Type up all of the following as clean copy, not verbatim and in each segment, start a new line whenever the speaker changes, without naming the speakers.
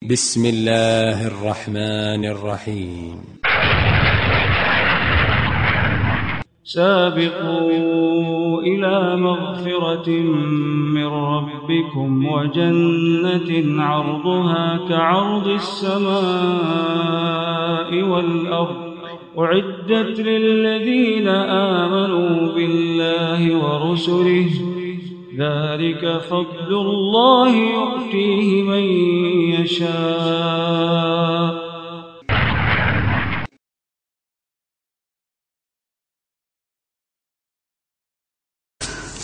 بسم الله الرحمن الرحيم
سابقوا إلى مغفرة من ربكم وجنة عرضها كعرض السماء والأرض أعدت للذين آمنوا بالله ورسله ذلك فضل الله يؤتيه من يشاء.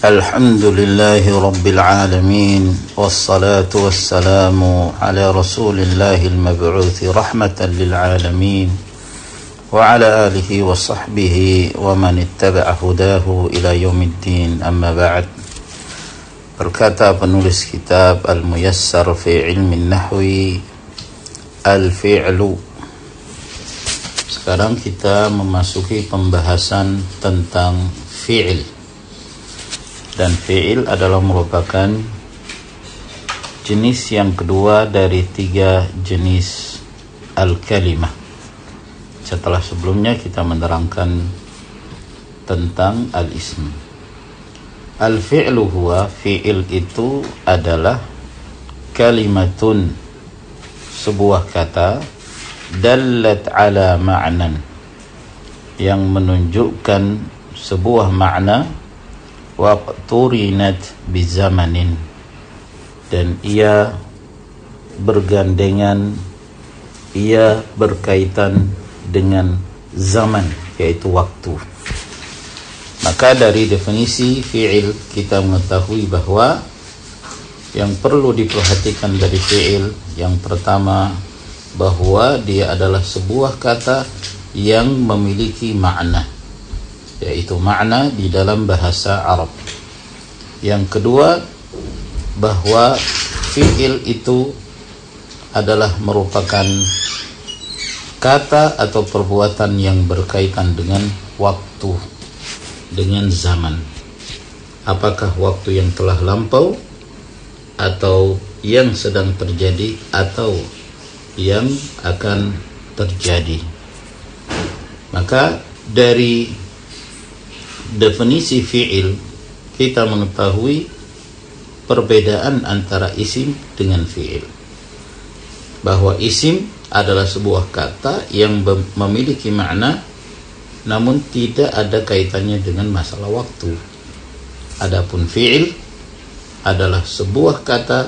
الحمد لله رب العالمين والصلاة والسلام على رسول الله المبعوث رحمة للعالمين وعلى آله وصحبه ومن اتبع هداه إلى يوم الدين. أما بعد. Berkata penulis kitab Al-Muyassar fi Ilmi Nahwi Al-Fi'lu. Sekarang kita memasuki pembahasan tentang fi'il. Dan fi'il adalah merupakan jenis yang kedua dari tiga jenis al-kalimah. Setelah sebelumnya kita menerangkan tentang al-ism. Al-fi'lu huwa, fi'il itu adalah kalimatun, sebuah kata, dallat ala ma'nan, yang menunjukkan sebuah makna, waqturinat bizamanin, dan ia bergandengan, ia berkaitan dengan zaman, yaitu waktu. Maka dari definisi fi'il kita mengetahui bahwa yang perlu diperhatikan dari fi'il, yang pertama bahwa dia adalah sebuah kata yang memiliki makna, yaitu makna di dalam bahasa Arab. Yang kedua, bahwa fi'il itu adalah merupakan kata atau perbuatan yang berkaitan dengan waktu, dengan zaman. Apakah waktu yang telah lampau, atau yang sedang terjadi, atau yang akan terjadi. Maka dari definisi fi'il kita mengetahui perbedaan antara isim dengan fi'il. Bahwa isim adalah sebuah kata yang memiliki makna namun tidak ada kaitannya dengan masalah waktu. Adapun fi'il adalah sebuah kata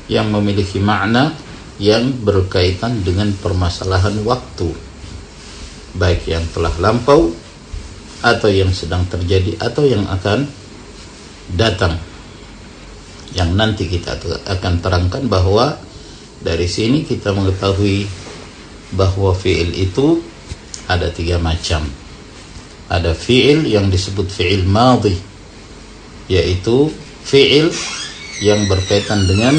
yang memiliki makna yang berkaitan dengan permasalahan waktu, baik yang telah lampau, atau yang sedang terjadi, atau yang akan datang, yang nanti kita akan terangkan. Bahwa dari sini kita mengetahui bahwa fi'il itu ada tiga macam. Ada fi'il yang disebut fi'il madhi, yaitu fi'il yang berkaitan dengan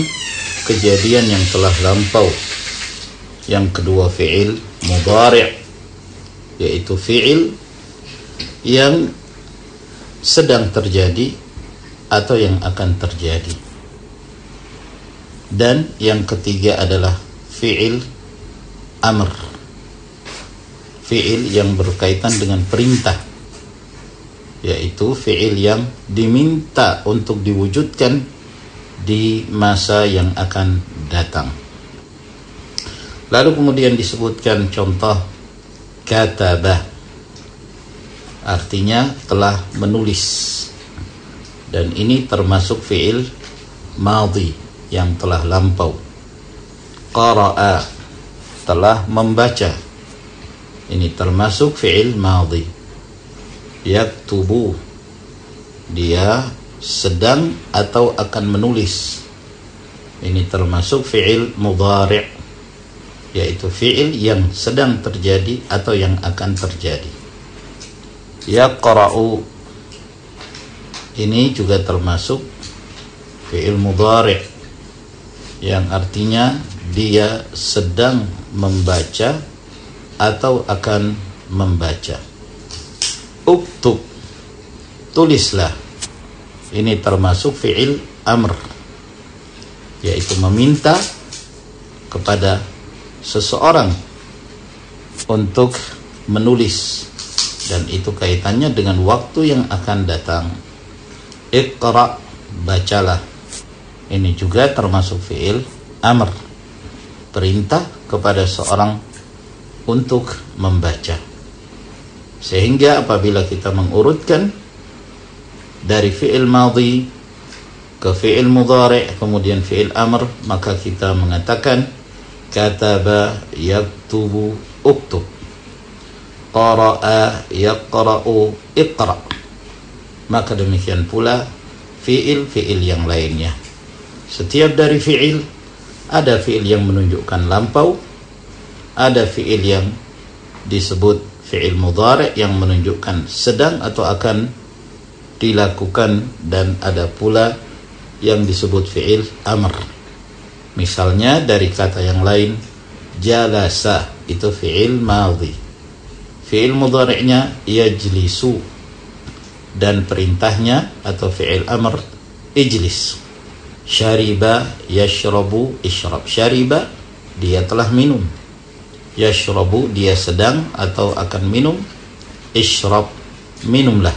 kejadian yang telah lampau. Yang kedua fi'il mudhari', yaitu fi'il yang sedang terjadi atau yang akan terjadi. Dan yang ketiga adalah fi'il amr, fi'il yang berkaitan dengan perintah, yaitu fi'il yang diminta untuk diwujudkan di masa yang akan datang. Lalu kemudian disebutkan contoh katabah, artinya telah menulis, dan ini termasuk fi'il madhi yang telah lampau. Qara'a, telah membaca, ini termasuk fi'il madhi. Yaktubu, dia sedang atau akan menulis, ini termasuk fi'il mudhari', yaitu fi'il yang sedang terjadi atau yang akan terjadi. Yaqra'u, ini juga termasuk fi'il mudhari', yang artinya dia sedang membaca atau akan membaca. Uktub, tulislah, ini termasuk fi'il amr, yaitu meminta kepada seseorang untuk menulis, dan itu kaitannya dengan waktu yang akan datang. Iqra, bacalah. Ini juga termasuk fi'il amr, perintah kepada seorang untuk membaca. Sehingga apabila kita mengurutkan dari fi'il madhi ke fi'il mudhari' kemudian fi'il amr, maka kita mengatakan kataba yaktubu uktub, qara'a yaqra'u iqra'. Maka demikian pula fi'il yang lainnya. Setiap dari fi'il, ada fi'il yang menunjukkan lampau, ada fi'il yang disebut fi'il mudhari' yang menunjukkan sedang atau akan dilakukan, dan ada pula yang disebut fi'il amr. Misalnya dari kata yang lain, jalasa itu fi'il madhi, fi'il mudhari'nya yajlisu, dan perintahnya atau fi'il amr ijlis. Syariba yashrabu ishrab, syariba dia telah minum, yashrabu dia sedang atau akan minum, ishrab minumlah,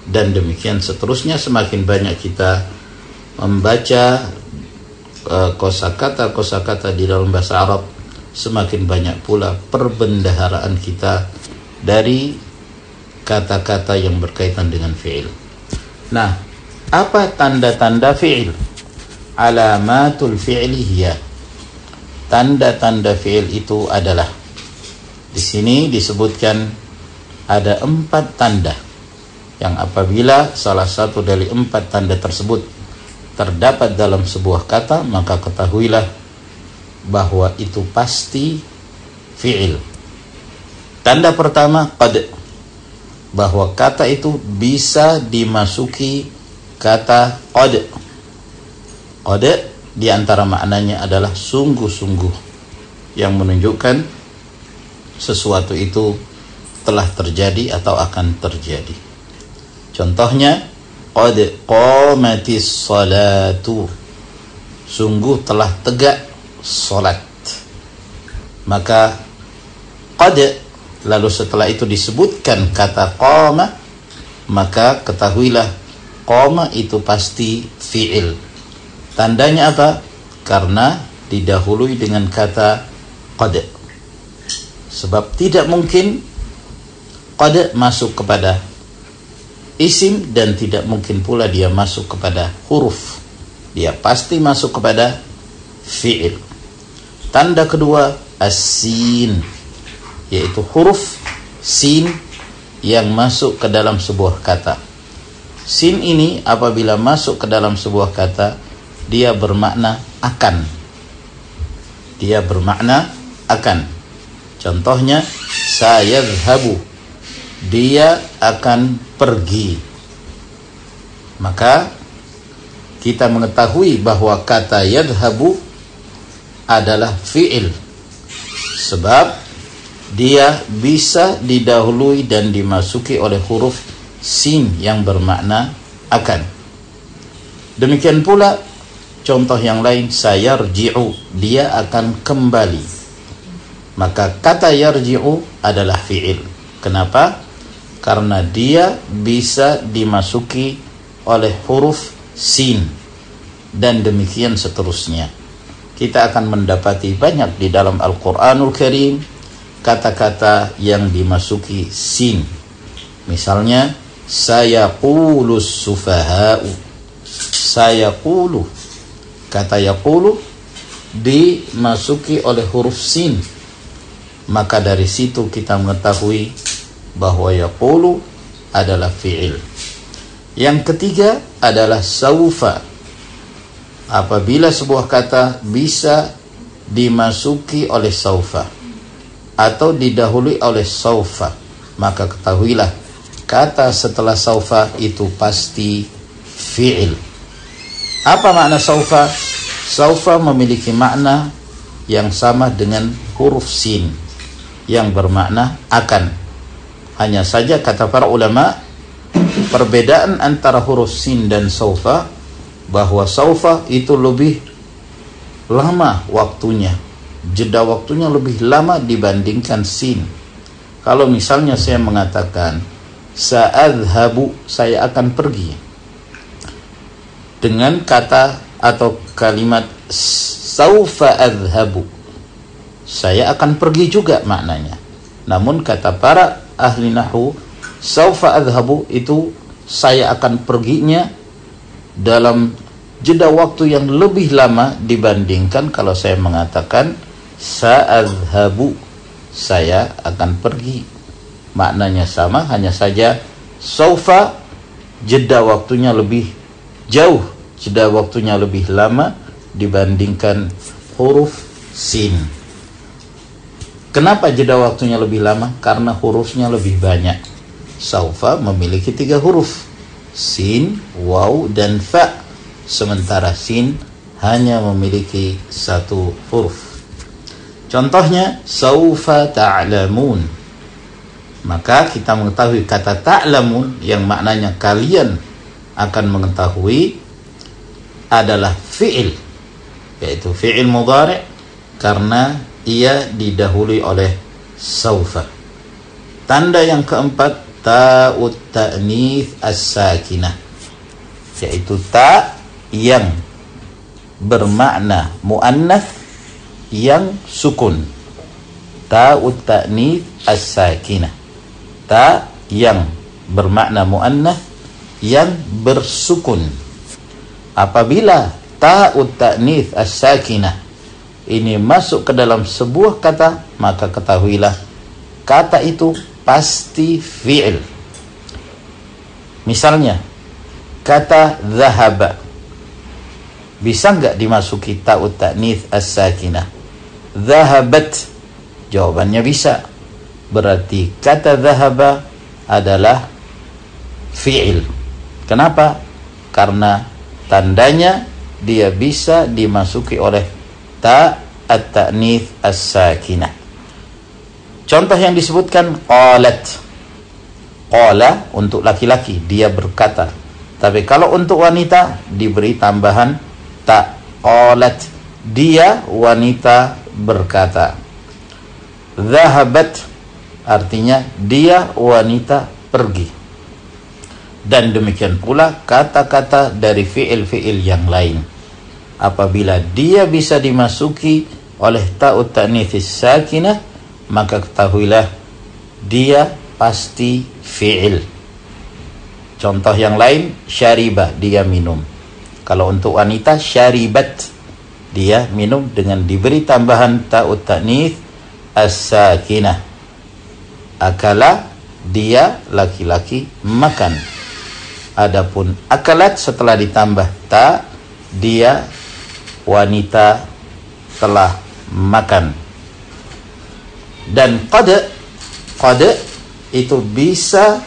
dan demikian seterusnya. Semakin banyak kita membaca kosakata di dalam bahasa Arab, semakin banyak pula perbendaharaan kita dari kata-kata yang berkaitan dengan fi'il. Nah, apa tanda-tanda fi'il? Alamatul fi'li hiya, tanda-tanda fi'il itu adalah, di sini disebutkan ada 4 tanda, yang apabila salah satu dari 4 tanda tersebut terdapat dalam sebuah kata, maka ketahuilah bahwa itu pasti fi'il. Tanda pertama, qad, bahwa kata itu bisa dimasuki kata qad. Qad di antara maknanya adalah sungguh-sungguh, yang menunjukkan sesuatu itu telah terjadi atau akan terjadi. Contohnya, qad qamatis salatu, sungguh telah tegak salat. Maka qad, lalu setelah itu disebutkan kata qama, maka ketahuilah qama itu pasti fi'il. Tandanya apa? Karena didahului dengan kata qad. Sebab tidak mungkin qad masuk kepada isim, dan tidak mungkin pula dia masuk kepada huruf. Dia pasti masuk kepada fi'il. Tanda kedua, as-sin, yaitu huruf sin yang masuk ke dalam sebuah kata. Sin ini apabila masuk ke dalam sebuah kata, dia bermakna akan. Dia bermakna akan. Contohnya, sayadhhabu, dia akan pergi. Maka kita mengetahui bahwa kata yadhhabu adalah fi'il, sebab dia bisa didahului dan dimasuki oleh huruf sin yang bermakna akan. Demikian pula contoh yang lain, sayarji'u, dia akan kembali. Maka kata yarji'u adalah fi'il. Kenapa? Karena dia bisa dimasuki oleh huruf sin, dan demikian seterusnya. Kita akan mendapati banyak di dalam Al-Quranul Karim kata-kata yang dimasuki sin. Misalnya, sayaqulus sufaha'u, sayaqulu, kata yaqulu dimasuki oleh huruf sin. Maka dari situ kita mengetahui bahwa yaqulu adalah fi'il. Yang ketiga adalah saufa. Apabila sebuah kata bisa dimasuki oleh saufa atau didahului oleh saufa, maka ketahuilah kata setelah saufa itu pasti fi'il. Apa makna saufa? Saufa memiliki makna yang sama dengan huruf sin yang bermakna akan. Hanya saja kata para ulama, perbedaan antara huruf sin dan saufa, bahwa saufa itu lebih lama waktunya, jeda waktunya lebih lama dibandingkan sin. Kalau misalnya saya mengatakan sa'adhabu, saya akan pergi, dengan kata atau kalimat saufa adhabu, saya akan pergi juga maknanya. Namun kata para ahli nahwu, saufa adhabu itu saya akan perginya dalam jeda waktu yang lebih lama dibandingkan kalau saya mengatakan sa'adhabu, saya akan pergi. Maknanya sama, hanya saja saufa jeda waktunya lebih jauh, jeda waktunya lebih lama dibandingkan huruf sin. Kenapa jeda waktunya lebih lama? Karena hurufnya lebih banyak. Saufa memiliki 3 huruf, sin, waw, dan fa. Sementara sin hanya memiliki 1 huruf. Contohnya saufa ta'lamun. Maka kita mengetahui kata ta'lamun yang maknanya kalian akan mengetahui adalah fi'il, yaitu fi'il mudhari' karena ia didahului oleh saufa. Tanda yang keempat, ta'ut ta'nits as-sakinah, yaitu ta yang bermakna muannats yang sukun. Ta'ut ta'nits as-sakinah, ta yang bermakna muannats yang bersukun. Apabila ta'ut ta'nits as-sakinah ini masuk ke dalam sebuah kata, maka ketahuilah kata itu pasti fi'il. Misalnya kata dhahaba, bisa enggak dimasuki ta'ut ta'nits as-sakinah? Dhahabat, jawabannya bisa. Berarti kata dhahaba adalah fi'il. Kenapa? Karena tandanya dia bisa dimasuki oleh ta at-ta'nits as-sakinah. Contoh yang disebutkan qalat. Qala untuk laki-laki, dia berkata. Tapi kalau untuk wanita diberi tambahan ta. Qalat, dia wanita berkata. Dhahabat artinya dia wanita pergi. Dan demikian pula kata-kata dari fi'il-fi'il yang lain. Apabila dia bisa dimasuki oleh ta'ut ta'nits sakinah, maka ketahuilah dia pasti fi'il. Contoh yang lain, syaribah, dia minum. Kalau untuk wanita, syaribat, dia minum dengan diberi tambahan ta'ut ta'nits as-sakinah. Akala, dia laki-laki makan. Adapun akalat setelah ditambah ta, dia wanita telah makan. Dan qad itu bisa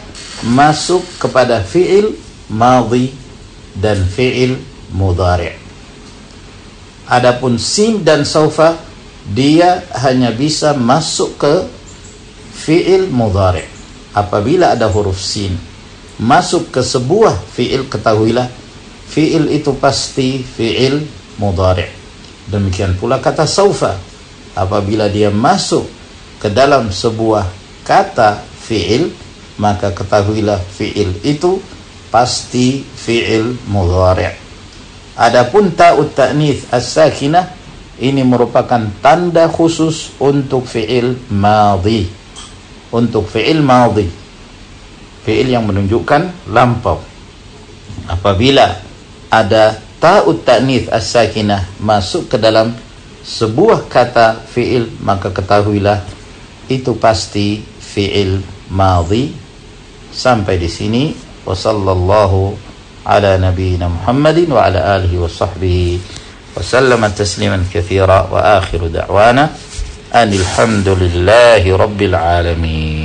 masuk kepada fi'il madhi dan fi'il mudhari'. Adapun sin dan saufa, dia hanya bisa masuk ke fi'il mudhari'. Apabila ada huruf sin masuk ke sebuah fi'il, ketahuilah fi'il itu pasti fi'il mudhari'. Demikian pula kata saufa, apabila dia masuk ke dalam sebuah kata fi'il, maka ketahuilah fi'il itu pasti fi'il mudhari'. Adapun ta'ut ta'nits as-sakinah ini merupakan tanda khusus untuk fi'il madhi. Untuk fi'il madhi, fi'il yang menunjukkan lampau. Apabila ada ta'ut ta'nits as-sakinah masuk ke dalam sebuah kata fi'il, maka ketahuilah itu pasti fi'il madhi. Sampai di sini, wa sallallahu ala nabiyyina Muhammadin wa ala alihi wa sahbihi wa sallama tasliman katsira, wa akhiru da'wana anil hamdulillahi rabbil alamin.